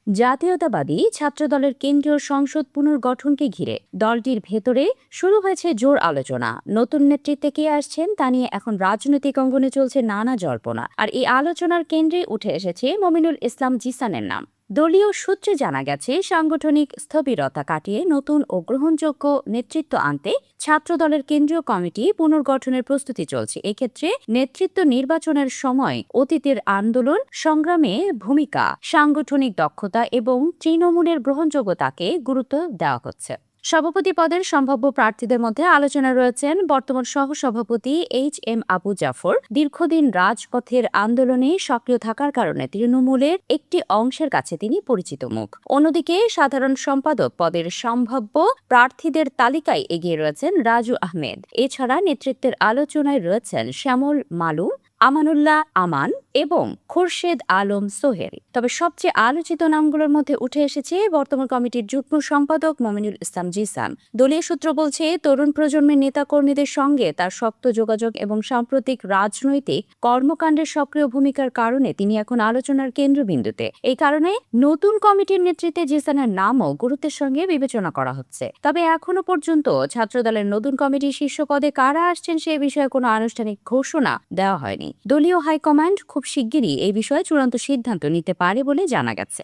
জাতীয়তাবাদী ছাত্রদলের কেন্দ্রীয় সংসদ পুনর্গঠনকে ঘিরে দলটির ভেতরে শুরু হয়েছে জোর আলোচনা। নতুন নেতৃত্বে কে আসছেন তা নিয়ে এখন রাজনৈতিক অঙ্গনে চলছে নানা জল্পনা। আর এই আলোচনার কেন্দ্রে উঠে এসেছে মমিনুল ইসলাম জিসানের নাম। দলীয় সূত্রে জানা গেছে, সাংগঠনিক স্থবিরতা কাটিয়ে নতুন ও গ্রহণযোগ্য নেতৃত্ব আনতে ছাত্রদলের কেন্দ্রীয় কমিটি পুনর্গঠনের প্রস্তুতি চলছে। এক্ষেত্রে নেতৃত্ব নির্বাচনের সময় অতীতের আন্দোলন সংগ্রামে ভূমিকা, সাংগঠনিক দক্ষতা এবং তৃণমূলের গ্রহণযোগ্যতাকে গুরুত্ব দেওয়া হচ্ছে। সভাপতি পদের সম্ভাব্য প্রার্থীদের মধ্যে আলোচনা রয়েছেন বর্তমান সহসভাপতি এইচ.এম. আবু জাফর। দীর্ঘদিন রাজপথের আন্দোলনে সক্রিয় থাকার কারণে তৃণমূলের একটি অংশের কাছে তিনি পরিচিত মুখ। অন্যদিকে সাধারণ সম্পাদক পদের সম্ভাব্য প্রার্থীদের তালিকায় এগিয়ে রয়েছেন রাজু আহমেদ। এছাড়া নেতৃত্বের আলোচনায় রয়েছেন শ্যামল মালুম, আমানুল্লাহ আমান এবং খোরশেদ আলম সোহেল। তবে সবচেয়ে আলোচিত নামগুলোর মধ্যে উঠে এসেছে বর্তমান কমিটির যুগ্ম সম্পাদক মমিনুল ইসলাম জিসান। দলীয় সূত্র বলছে, তরুণ প্রজন্মের নেতাকর্মীদের সঙ্গে তার শক্ত যোগাযোগ এবং সাম্প্রতিক রাজনৈতিক কর্মকাণ্ডের সক্রিয় ভূমিকার কারণে তিনি এখন আলোচনার কেন্দ্রবিন্দুতে। এই কারণে নতুন কমিটির নেতৃত্বে জিসানের নামও গুরুত্বের সঙ্গে বিবেচনা করা হচ্ছে। তবে এখনো পর্যন্ত ছাত্রদলের নতুন কমিটির শীর্ষ পদে কারা আসছেন সে বিষয়ে কোনো আনুষ্ঠানিক ঘোষণা দেওয়া হয়নি। দলীয় হাইকমান্ড খুব শিগগিরই এই বিষয়ে চূড়ান্ত সিদ্ধান্ত নিতে পারে বলে জানা গেছে।